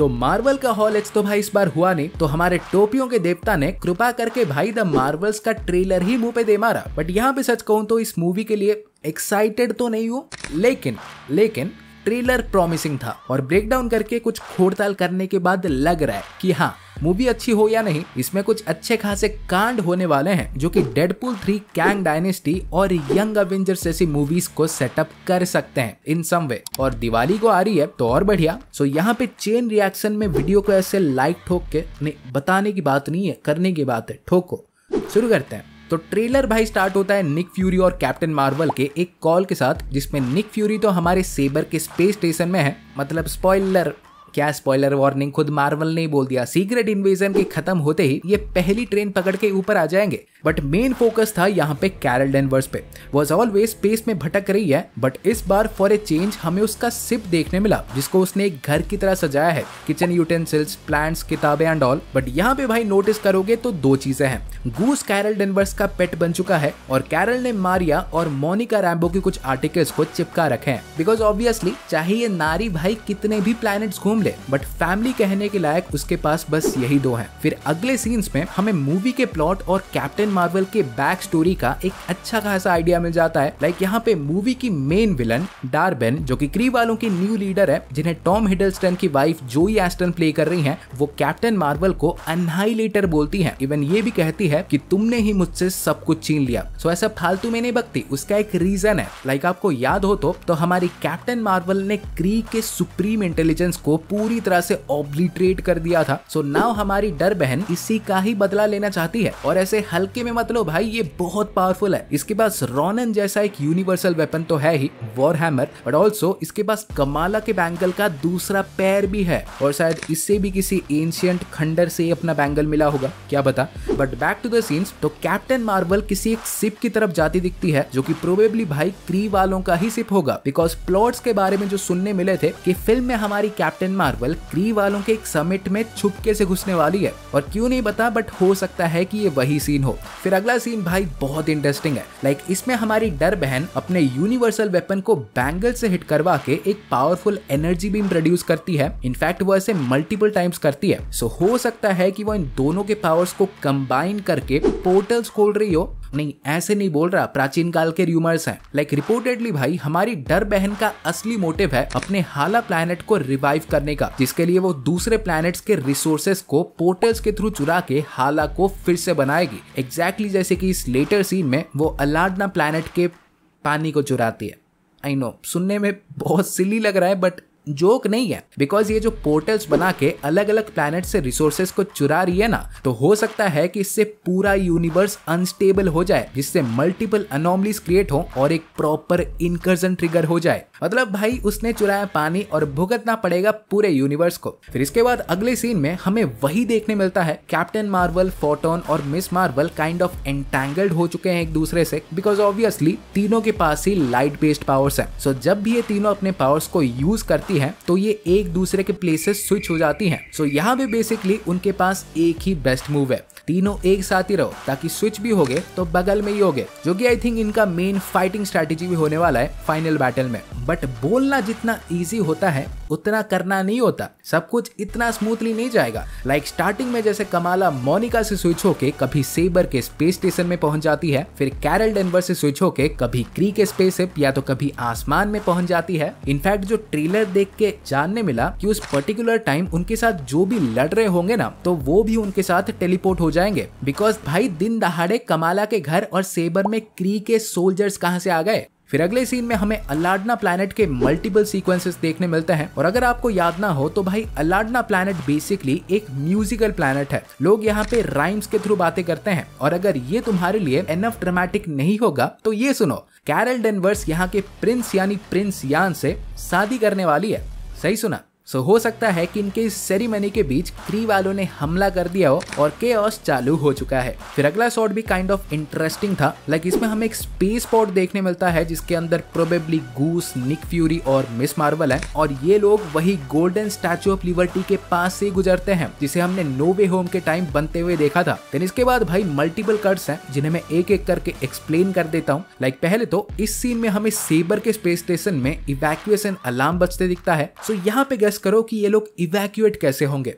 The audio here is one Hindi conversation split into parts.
तो मार्वल का हॉल एक्स तो भाई इस बार हुआ नहीं, तो हमारे टोपियों के देवता ने कृपा करके भाई द मार्वल्स का ट्रेलर ही मुंह पे दे मारा। बट यहाँ पे सच कहूं तो इस मूवी के लिए एक्साइटेड तो नहीं हूँ, लेकिन ट्रेलर प्रॉमिसिंग था और ब्रेकडाउन करके कुछ खोड़ताल करने के बाद लग रहा है कि हाँ मूवी अच्छी हो या नहीं, इसमें कुछ अच्छे खासे कांड होने वाले हैं जो कि डेडपूल 3, कैंग डायनेस्टी और यंग अवेंजर्स जैसी मूवीज को सेटअप कर सकते हैं इन सम वे। और दिवाली को आ रही है तो और बढ़िया। सो यहाँ पे चेन रिएक्शन में वीडियो को ऐसे लाइक ठोक के, नहीं बताने की बात नहीं है, करने की बात है, ठोको। शुरू करते हैं। तो ट्रेलर भाई स्टार्ट होता है निक फ्यूरी और कैप्टन मार्वल के एक कॉल के साथ, जिसमें निक फ्यूरी तो हमारे सेबर के स्पेस स्टेशन में है। मतलब स्पॉइलर, क्या स्पॉइलर वार्निंग, खुद मार्वल ने बोल दिया सीक्रेट इन्वेजन के खत्म होते ही ये पहली ट्रेन पकड़ के ऊपर आ जाएंगे। बट मेन फोकस था यहाँ पे कैरल डेनवर्स पे। वॉज ऑलवेज स्पेस में भटक रही है, बट इस बार फॉर ए चेंज हमें उसका शिप देखने मिला जिसको उसने एक घर की तरह सजाया है, किचन यूटेंसिल्स, प्लांट्स, किताबें एंड ऑल। बट यहाँ पे भाई नोटिस करोगे तो दो चीजें हैं। गूस कैरल डेनवर्स का पेट बन चुका है और कैरल ने मारिया और मोनिका रैम्बो के कुछ आर्टिकल्स को चिपका रखे हैं, बिकॉज ऑब्वियसली चाहे ये नारी भाई कितने भी प्लैनेट्स घूम ले, बट फैमिली कहने के लायक उसके पास बस यही दो हैं। फिर अगले सीन्स में हमें मूवी के प्लॉट और कैप्टन मार्वल के बैक स्टोरी का एक अच्छा खासा आइडिया मिल जाता है। लाइक यहाँ पे मूवी की मेन विलन डार्बेन, जो कि क्री वालों की न्यू लीडर है, जिन्हें टॉम हिडलस्टन की वाइफ जोई एस्टन प्ले कर रही हैं, वो कैप्टन मार्वल को अनहाइलेटर बोलती हैं। इवन ये भी कहती है कि तुमने ही मुझसे सब कुछ छीन लिया। सो ऐसा फालतू में नहीं बकती, उसका एक रीजन है। लाइक आपको याद हो तो हमारी कैप्टन मार्वल ने क्री के सुप्रीम इंटेलिजेंस को पूरी तरह से ऑब्लिटरेट कर दिया था। सो नाउ हमारी डर बहन इसी का ही बदला लेना चाहती है। और ऐसे हल्के में मतलब भाई ये बहुत पावरफुल है। इसके पास रोनन जैसा एक यूनिवर्सल वेपन तो है ही, वॉरहैमर, बट ऑल्सो इसके पास कमाला के बैंगल का दूसरा पैर भी है और शायद इससे भी किसी एंशिएंट खंडर से अपना बैंगल मिला होगा, क्या पता। But back to the scenes, तो कैप्टन मार्वल किसी एक शिप की तरफ जाती दिखती है जो कि प्रोबेबली भाई क्री वालों का ही शिप होगा, बिकॉज प्लॉट्स के बारे में जो सुनने मिले थे कि फिल्म में हमारी कैप्टन मार्वल क्री वालों के एक समिट में छुपके से घुसने वाली है। और क्यों नहीं बता, बट हो सकता है कि ये वही सीन हो। फिर अगला सीन भाई बहुत इंटरेस्टिंग है। लाइक इसमें हमारी डर बहन अपने यूनिवर्सल वेपन को बैंगल से हिट करवा के एक पावरफुल एनर्जी बीम प्रोड्यूस करती है। इनफैक्ट वो ऐसे मल्टीपल टाइम्स करती है। सो हो सकता है कि वो इन दोनों के पावर्स को कंबाइन करके पोर्टल्स खोल रही हो। नहीं, ऐसे नहीं बोल रहा, प्राचीन काल के रूमर्स हैं। लाइक रिपोर्टेडली भाई हमारी डर बहन का असली मोटिव है अपने हाला प्लैनेट को रिवाइव करने का, जिसके लिए वो दूसरे प्लैनेट्स के रिसोर्सेस को पोर्टल्स के थ्रू चुरा के हाला को फिर से बनाएगी। एग्जैक्टली जैसे कि इस लेटर सीन में वो अलाडना प्लैनेट के पानी को चुराती है। आई नो सुनने में बहुत सिली लग रहा है, बट जोक नहीं है, बिकॉज ये जो पोर्टल्स बना के अलग अलग प्लैनेट से रिसोर्सेस को चुरा रही है ना, तो हो सकता है कि इससे पूरा यूनिवर्स अनस्टेबल हो जाए, जिससे मल्टीपल अनोमलीज क्रिएट हो और एक प्रॉपर इनकर्जन ट्रिगर हो जाए। मतलब भाई उसने चुराया पानी और भुगतना पड़ेगा पूरे यूनिवर्स को। फिर इसके बाद अगले सीन में हमें वही देखने मिलता है, कैप्टन मार्वल, फोटोन और miss Marvel kind of entangled हो चुके हैं एक दूसरे से, बिकॉज ऑब्वियसली तीनों के पास ही लाइट बेस्ड पावर्स हैं। सो जब भी ये तीनों अपने पावर्स को यूज करती हैं तो ये एक दूसरे के प्लेसेस स्विच हो जाती हैं। सो यहाँ पे बेसिकली उनके पास एक ही बेस्ट मूव है, तीनों एक साथ ही रहो ताकि स्विच भी होगे तो बगल में ही होगे, जो कि आई थिंक इनका मेन फाइटिंग स्ट्रैटेजी भी होने वाला है फाइनल बैटल में। बट बोलना जितना इजी होता है उतना करना नहीं होता, सब कुछ इतना स्मूथली नहीं जाएगा। लाइक स्टार्टिंग में जैसे कमाला मोनिका से स्विच होके कभी सेबर के स्पेस स्टेशन में पहुंच जाती है, फिर कैरल डेनवर से स्विच होके कभी क्री के स्पेसशिप या तो कभी आसमान में पहुंच जाती है। इनफैक्ट जो ट्रेलर देख के जानने मिला कि उस पर्टिकुलर टाइम उनके साथ जो भी लड़ रहे होंगे ना, तो वो भी उनके साथ टेलीपोर्ट हो जाएंगे, बिकॉज भाई दिन दहाड़े कमाला के घर और सेबर में क्री के सोल्जर्स कहां से आ गए। फिर अगले सीन में हमें अलाडना प्लैनेट के मल्टीपल सीक्वेंसेस देखने मिलते हैं। और अगर आपको याद ना हो तो भाई अलाडना प्लैनेट बेसिकली एक म्यूजिकल प्लैनेट है। लोग यहाँ पे राइम्स के थ्रू बातें करते हैं। और अगर ये तुम्हारे लिए एनफ ड्रामेटिक नहीं होगा तो ये सुनो, कैरल डेनवर्स यहाँ के प्रिंस यानी प्रिंस यान से शादी करने वाली है। सही सुना। सो हो सकता है कि इनके इस सेरेमनी के बीच क्री वालों ने हमला कर दिया हो और केओस चालू हो चुका है। फिर अगला शॉट भी काइंड ऑफ इंटरेस्टिंग था। लाइक इसमें हमें एक स्पेस पोर्ट देखने मिलता है जिसके अंदर प्रोबेबली गूस, निक फ्यूरी और मिस मार्वल है, और ये लोग वही गोल्डन स्टैचू ऑफ लिबर्टी के पास से गुजरते हैं जिसे हमने नो वे होम के टाइम बनते हुए देखा था। देन इसके बाद भाई मल्टीपल कट्स हैं जिन्हें मैं एक एक करके एक्सप्लेन कर देता हूँ। लाइक पहले तो इस सीन में हमें सेबर के स्पेस स्टेशन में इवैक्यूएशन अलार्म बजते दिखता है। सो यहाँ पे गेस करो कि ये लोग इवैक्यूएट कैसे होंगे।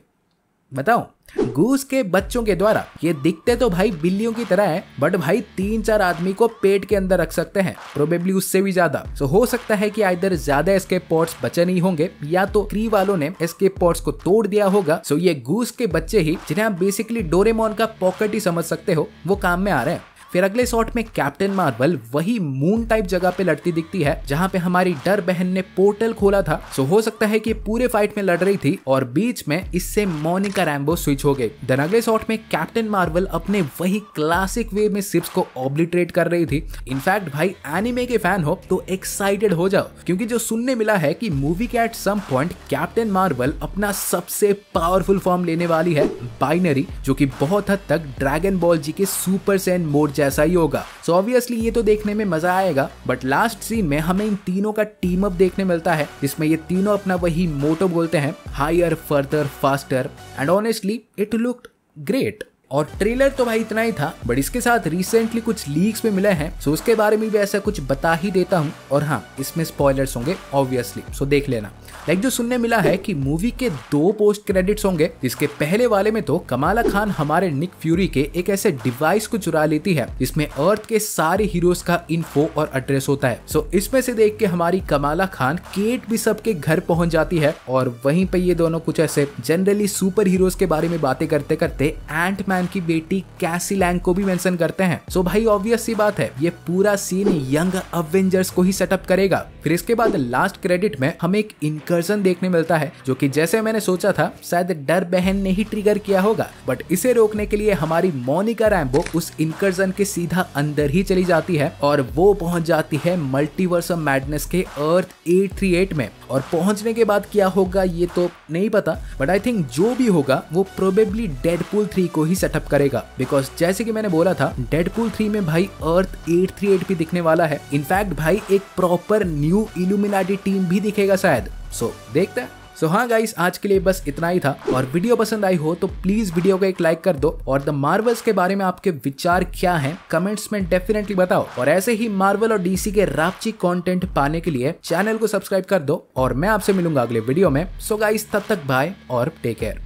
बताओ, गूस के बच्चों के द्वारा ये दिखते तो भाई बिल्लियों की तरह है, बट भाई 3-4 आदमी को पेट के अंदर रख सकते हैं, प्रोबेबली उससे भी ज्यादा। सो हो सकता है कि आइदर ज्यादा एस्केप पॉड्स बचे नहीं होंगे या तो क्री वालों ने एस्केप पॉड्स को तोड़ दिया होगा। सो ये गूस के बच्चे ही, जिन्हें आप बेसिकली डोरेमोन का पॉकेट ही समझ सकते हो, वो काम में आ रहे हैं। फिर अगले शॉट में कैप्टन मार्वल वही मून टाइप जगह पे लड़ती दिखती है जहां पे हमारी डर बहन ने पोर्टल खोला था। सो हो सकता है कि पूरे फाइट में लड़ रही थी और बीच में इससे मोनिका रैम्बो स्विच हो गई। देन अगले शॉट में कैप्टन मार्वल अपने वही क्लासिक वे में शिप्स को ऑब्लिटरेट कर रही थी। इनफैक्ट भाई एनिमे के फैन हो तो एक्साइटेड हो जाओ, क्योंकि जो सुनने मिला है कि मूवी के at some point captain marvel अपना सबसे पावरफुल फॉर्म लेने वाली है, बाइनरी, जो कि बहुत हद तक ड्रैगन बॉल जी के सुपर सैन मोड जैसा ही होगा। सो ऑब्वियसली ये तो देखने में मजा आएगा, बट लास्ट सीन में हमें इन तीनों का टीम अप देखने मिलता है, जिसमें ये तीनों अपना वही मोटो बोलते हैं, higher further faster, and honestly it looked great. और ट्रेलर तो भाई इतना ही था, बट इसके साथ रिसेंटली कुछ लीक्स भी मिले हैं, सो उसके बारे में भी ऐसा कुछ बता ही देता हूँ। और हाँ, इसमें स्पॉयलर्स होंगे ऑब्वियसली, सो देख लेना। लाइक जो सुनने मिला है कि मूवी के 2 पोस्ट क्रेडिट्स होंगे, जिसके पहले वाले में तो कमाला खान हमारे निक फ्यूरी के एक ऐसे डिवाइस को चुरा लेती है जिसमें अर्थ के सारे हीरोज का इन्फो और एड्रेस होता है। सो इसमें से देख के हमारी कमाला खान केट बिशप के घर पहुंच जाती है और वहीं पे ये दोनों कुछ ऐसे जनरली सुपर हीरोज के बारे में बातें करते करते एंटमैन की बेटी कैसी लैंग को भी मेंशन करते हैं। सो भाई ऑब्वियस सी बात है, ये पूरा सीन यंग अवेंजर्स को ही सेटअप करेगा। फिर इसके बाद लास्ट क्रेडिट में हमें एक इनकर्जन देखने मिलता है, जो कि जैसे मैंने सोचा था शायद डर बहन ने ही ट्रिगर किया होगा, बट इसे रोकने के लिए हमारी मोनिका रैम्बो उस इनकर्जन के सीधा अंदर ही चली जाती है और वो पहुंच जाती है मल्टीवर्स ऑफ मैडनेस के अर्थ 838 में। और पहुंचने के बाद क्या होगा ये तो नहीं पता, बट आई थिंक जो भी होगा वो प्रोबेबली डेडपूल 3 को ही सेटअप करेगा, बिकॉज जैसे कि मैंने बोला था डेडपूल 3 में भाई अर्थ 838 भी दिखने वाला है। इनफैक्ट भाई एक प्रॉपर न्यू इल्यूमिनाटी टीम भी दिखेगा शायद। सो देखते हैं। सो हाँ गाइस, आज के लिए बस इतना ही था, और वीडियो पसंद आई हो तो प्लीज वीडियो को एक लाइक कर दो, और द मार्वल्स के बारे में आपके विचार क्या हैं कमेंट्स में डेफिनेटली बताओ। और ऐसे ही मार्वल और डीसी के रापची कंटेंट पाने के लिए चैनल को सब्सक्राइब कर दो, और मैं आपसे मिलूंगा अगले वीडियो में। सो गाइस, तब तक बाय और टेक केयर।